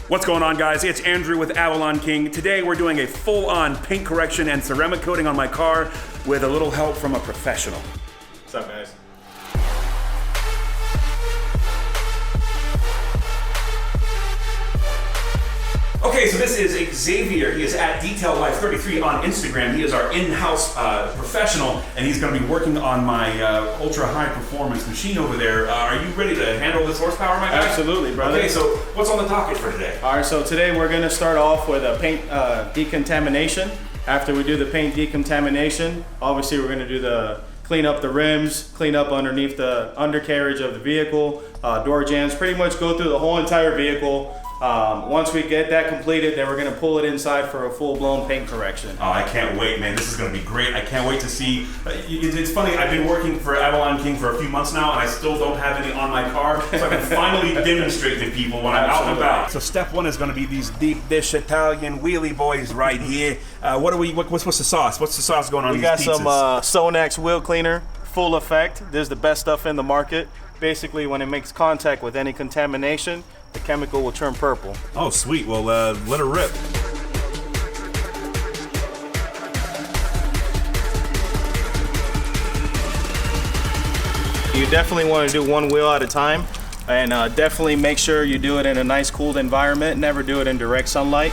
What's going on, guys? It's Andrew with AvalonKing. Today we're doing a full-on paint correction and ceramic coating on my car with a little help from a professional. What's up, guys? Okay, so this is Xavier. He is at Detail Life 33 on Instagram. He is our in-house professional, and he's going to be working on my ultra-high performance machine over there. Are you ready to handle this horsepower, my guy? Absolutely, brother. Okay, so what's on the docket for today? All right, so today we're going to start off with a paint decontamination. After we do the paint decontamination, obviously we're going to do the clean up the rims, clean up underneath the undercarriage of the vehicle, door jambs, pretty much go through the whole entire vehicle. Once we get that completed, then we're going to pull it inside for a full-blown paint correction. Oh, I can't wait, man. This is going to be great. I can't wait to see. It's funny, I've been working for AvalonKing for a few months now, and I still don't have any on my car, so I can finally demonstrate to people when I'm out and about. So step one is going to be these deep dish Italian wheelie boys right here. What's the sauce? What's the sauce going on We these got pizzas? some Sonax wheel cleaner, full effect. This is the best stuff in the market. Basically, when it makes contact with any contamination, the chemical will turn purple. Oh, sweet. Well, let her rip. You definitely want to do one wheel at a time, and definitely make sure you do it in a nice cooled environment. Never do it in direct sunlight.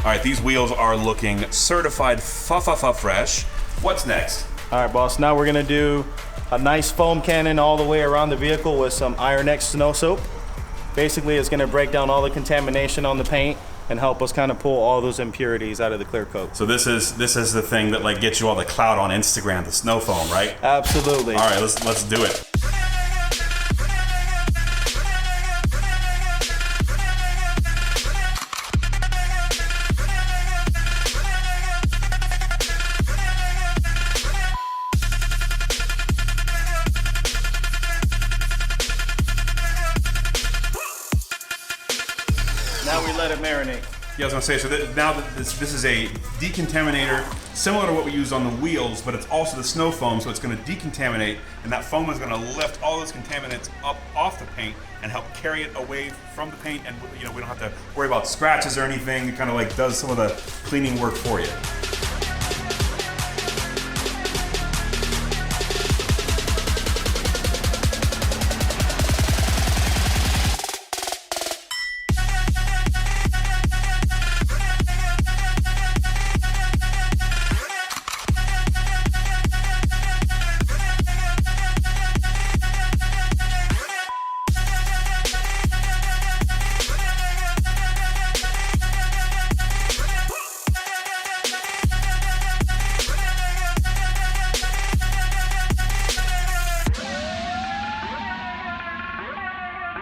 All right, these wheels are looking certified fresh. What's next? All right, boss, now we're gonna do a nice foam cannon all the way around the vehicle with some IronX snow soap. Basically, it's gonna break down all the contamination on the paint and help us kind of pull all those impurities out of the clear coat. So this is the thing that like gets you all the clout on Instagram, the snow foam, right? Absolutely. All right, let's do it. Now we let it marinate. Yeah, I was gonna say, so now that this is a decontaminator, similar to what we use on the wheels, but it's also the snow foam, so it's gonna decontaminate, and that foam is gonna lift all those contaminants up off the paint and help carry it away from the paint, and we don't have to worry about scratches or anything. It kind of like does some of the cleaning work for you.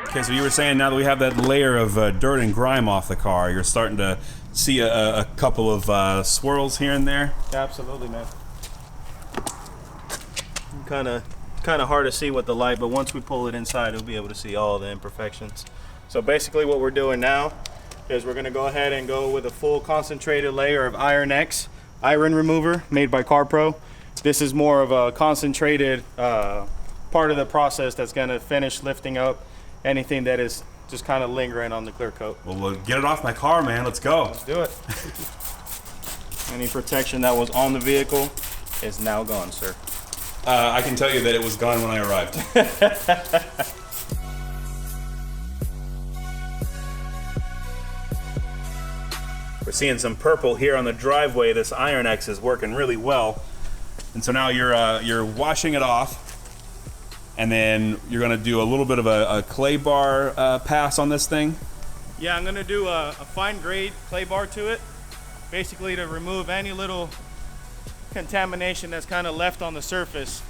Okay, so you were saying now that we have that layer of dirt and grime off the car, you're starting to see a couple of swirls here and there? Absolutely, man. Kind of hard to see with the light, but once we pull it inside, we'll be able to see all the imperfections. So basically what we're doing now is we're gonna go ahead and go with a full concentrated layer of IronX, iron remover made by CarPro. This is more of a concentrated part of the process that's gonna finish lifting up anything that is just kind of lingering on the clear coat. Well, we'll get it off my car, man. Let's go. Let's do it. Any protection that was on the vehicle is now gone, sir. I can tell you that it was gone when I arrived. We're seeing some purple here on the driveway. This IronX is working really well. And so now you're washing it off. And then you're gonna do a little bit of a clay bar pass on this thing. Yeah, I'm gonna do a fine grade clay bar to it, basically to remove any little contamination that's kind of left on the surface.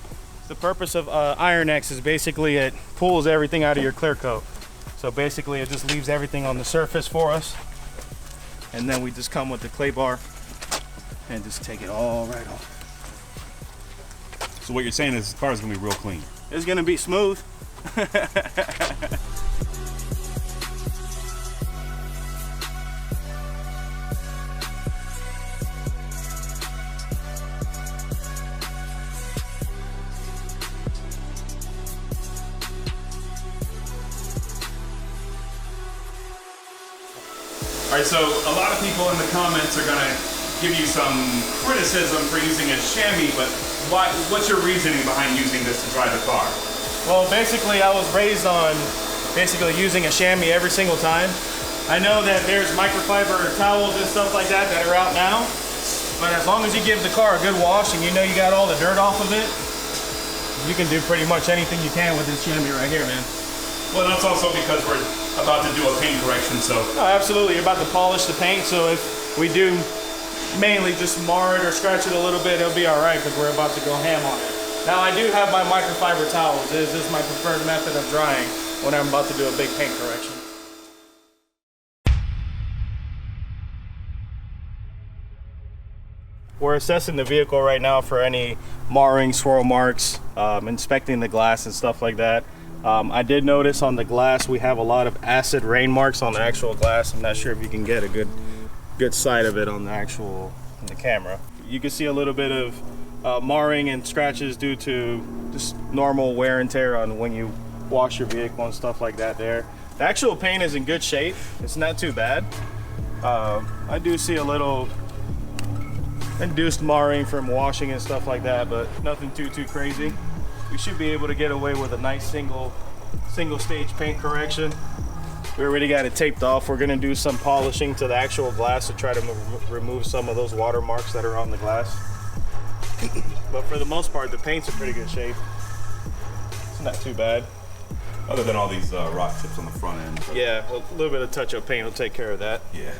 The purpose of IronX is basically it pulls everything out of your clear coat. So basically it just leaves everything on the surface for us. And then we just come with the clay bar and just take it all right off. So what you're saying is this car is gonna be real clean. It's gonna be smooth. All right, so a lot of people in the comments are gonna give you some criticism for using a chamois, but what's your reasoning behind using this to drive the car? Well, basically I was raised on using a chamois every single time. I know that there's microfiber towels and stuff like that are out now, but as long as you give the car a good wash and you know you got all the dirt off of it, you can do pretty much anything you can with this chamois right here, man. Well, that's also because we're about to do a paint correction, so. Oh, absolutely, you're about to polish the paint, so if we do mainly just mar it or scratch it a little bit, it'll be all right because we're about to go ham on it. Now, I do have my microfiber towels. This is my preferred method of drying when I'm about to do a big paint correction. We're assessing the vehicle right now for any marring, swirl marks, inspecting the glass and stuff like that. I did notice on the glass we have a lot of acid rain marks on the actual glass. I'm not sure if you can get a good sight of it on the camera. You can see a little bit of marring and scratches due to just normal wear and tear on when you wash your vehicle and stuff like that there. The actual paint is in good shape. It's not too bad. I do see a little induced marring from washing and stuff like that, but nothing too crazy. We should be able to get away with a nice single stage paint correction. We already got it taped off. We're gonna do some polishing to the actual glass to try to remove some of those watermarks that are on the glass. But for the most part, the paint's in pretty good shape. It's not too bad. Other than all these rock chips on the front end. Yeah, a little bit of touch-up paint will take care of that. Yeah.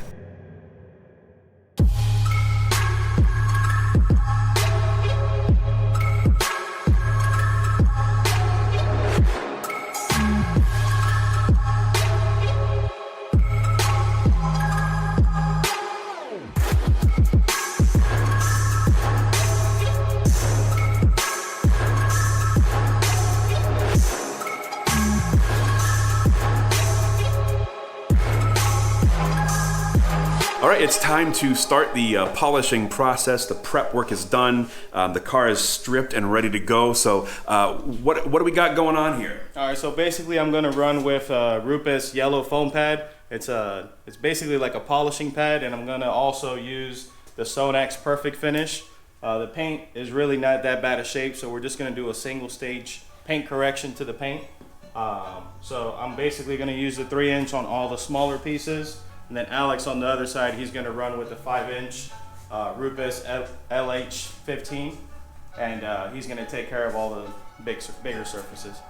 All right, it's time to start the polishing process. The prep work is done. The car is stripped and ready to go. So what do we got going on here? All right, so basically I'm gonna run with Rupes yellow foam pad. It's basically like a polishing pad, and I'm gonna also use the Sonax Perfect Finish. The paint is really not that bad a shape, so we're just gonna do a single stage paint correction to the paint. So I'm basically gonna use the 3-inch on all the smaller pieces. And then Alex on the other side, he's gonna run with the 5-inch Rupes LH15, and he's gonna take care of all the bigger surfaces.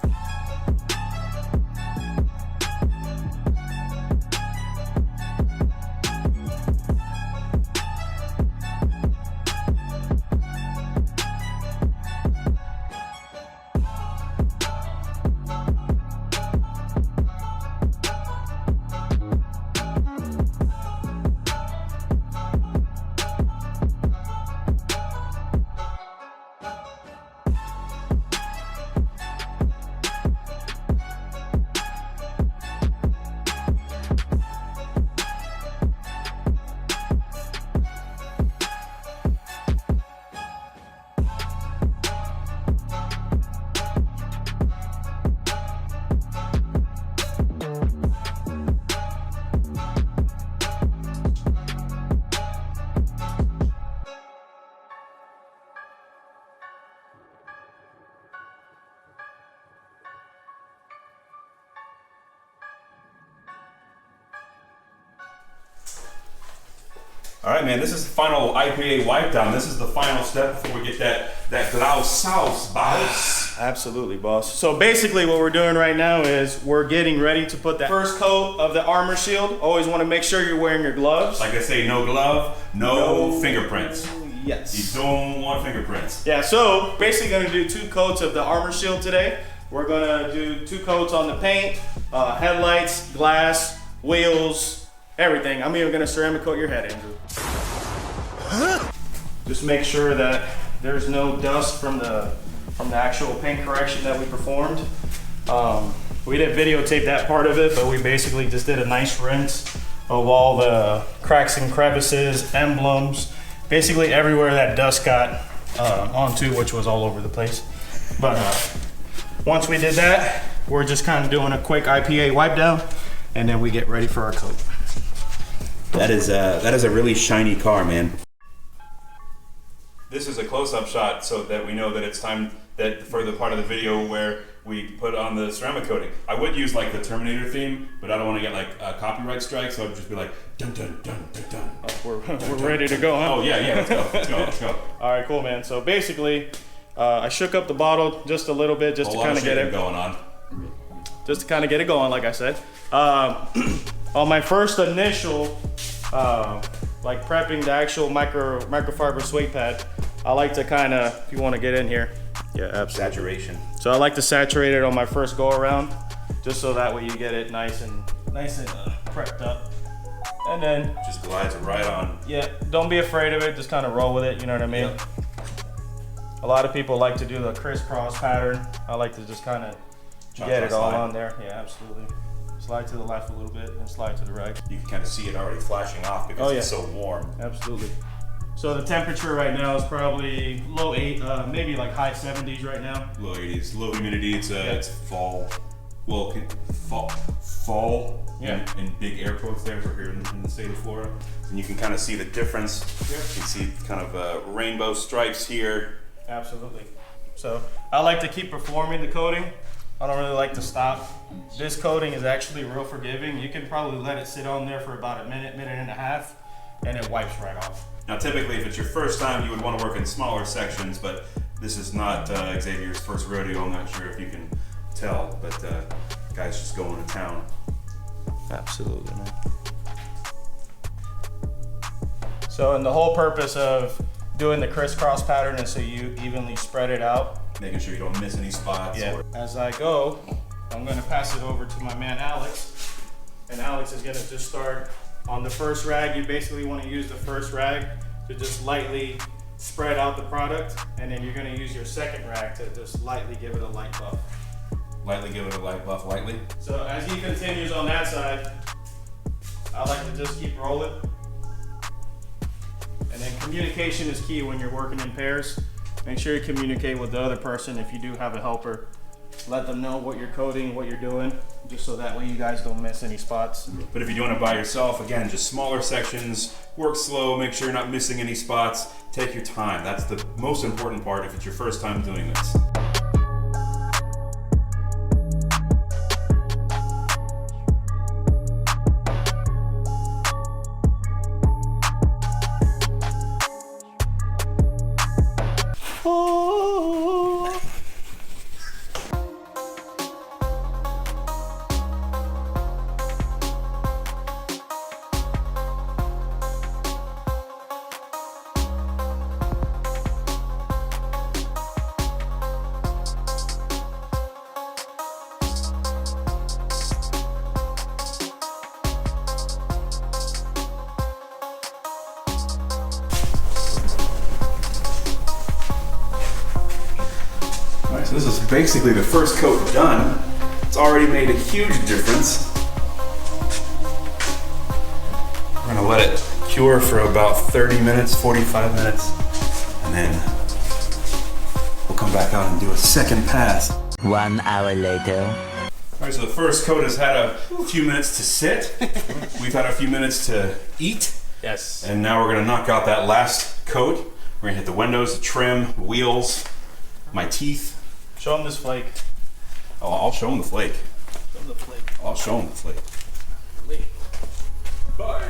All right, man, this is the final IPA wipe down. This is the final step before we get that glass sauce, boss. Absolutely, boss. So basically what we're doing right now is we're getting ready to put that first coat of the armor shield. Always want to make sure you're wearing your gloves. Like I say, no glove, no fingerprints. Yes. You don't want fingerprints. Yeah, so basically gonna do 2 coats of the armor shield today. We're gonna do 2 coats on the paint, headlights, glass, wheels, everything. I'm even gonna ceramic coat your head, Andrew. Just make sure that there's no dust from the actual paint correction that we performed. We didn't videotape that part of it, but we basically just did a nice rinse of all the cracks and crevices, emblems, basically everywhere that dust got onto, which was all over the place. But once we did that, we're just kind of doing a quick IPA wipe down, and then we get ready for our coat. That is a really shiny car, man. This is a close-up shot so that we know that it's time that for the part of the video where we put on the ceramic coating. I would use like the Terminator theme, but I don't want to get like a copyright strike, so I'd just be like dun dun dun dun dun. Oh, we're ready to go, huh? Oh yeah, let's go. All right, cool, man. So basically, I shook up the bottle just a little bit, just to kind of get it going on. Just to kind of get it going, like I said. On my first initial, like prepping the actual microfiber suede pad, I like to kind of, if you want to get in here, yeah, absolutely. Saturation. So I like to saturate it on my first go around, just so that way you get it nice and prepped up. And then just glides right on. Yeah, don't be afraid of it. Just kind of roll with it. You know what I mean? Yep. A lot of people like to do the crisscross pattern. I like to just kind of get it all on there. Yeah, absolutely. Slide to the left a little bit and slide to the right. You can kind of see it already flashing off because it's so warm. Absolutely. So the temperature right now is probably low 8, maybe like high 70s right now. Low 80s, low humidity. It's fall. Well, fall. Yeah. In big air quotes there for here in the state of Florida, and you can kind of see the difference. Yep. You can see kind of rainbow stripes here. Absolutely. So I like to keep performing the coating. I don't really like to stop. This coating is actually real forgiving. You can probably let it sit on there for about a minute and a half, and it wipes right off. Now, typically, if it's your first time, you would want to work in smaller sections, but this is not Xavier's first rodeo. I'm not sure if you can tell, but guy's just going to town. Absolutely, man. So, and the whole purpose of doing the crisscross pattern is so you evenly spread it out. Making sure you don't miss any spots. Yeah. As I go, I'm gonna pass it over to my man Alex, and Alex is gonna just start on the first rag. You basically want to use the first rag to just lightly spread out the product, and then you're gonna use your second rag to just lightly give it a light buff. Lightly give it a light buff, lightly. So as he continues on that side, I like to just keep rolling. And then communication is key when you're working in pairs. Make sure you communicate with the other person if you do have a helper. Let them know what you're coating, what you're doing, just so that way you guys don't miss any spots. But if you're doing it by yourself, again, just smaller sections, work slow, make sure you're not missing any spots, take your time. That's the most important part if it's your first time doing this. So this is basically the first coat done. It's already made a huge difference. We're gonna let it cure for about 30 minutes, 45 minutes, and then we'll come back out and do a second pass. 1 hour later. All right, so the first coat has had a few minutes to sit. We've had a few minutes to eat. Yes. And now we're gonna knock out that last coat. We're gonna hit the windows, the trim, wheels, my teeth. Show them this flake. Oh, I'll show them the flake. Show them the flake. I'll show them the flake. Bye.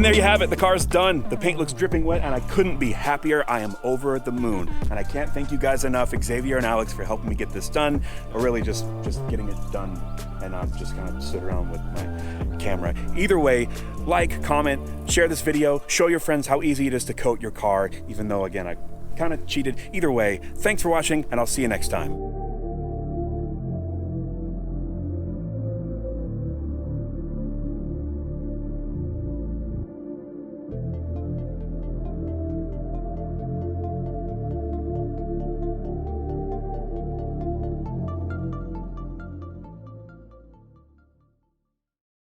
And there you have it, the car's done. The paint looks dripping wet and I couldn't be happier. I am over the moon. And I can't thank you guys enough, Xavier and Alex, for helping me get this done, or really just getting it done. And I'm just kind of stood around with my camera. Either way, like, comment, share this video, show your friends how easy it is to coat your car, even though, again, I kind of cheated. Either way, thanks for watching, and I'll see you next time.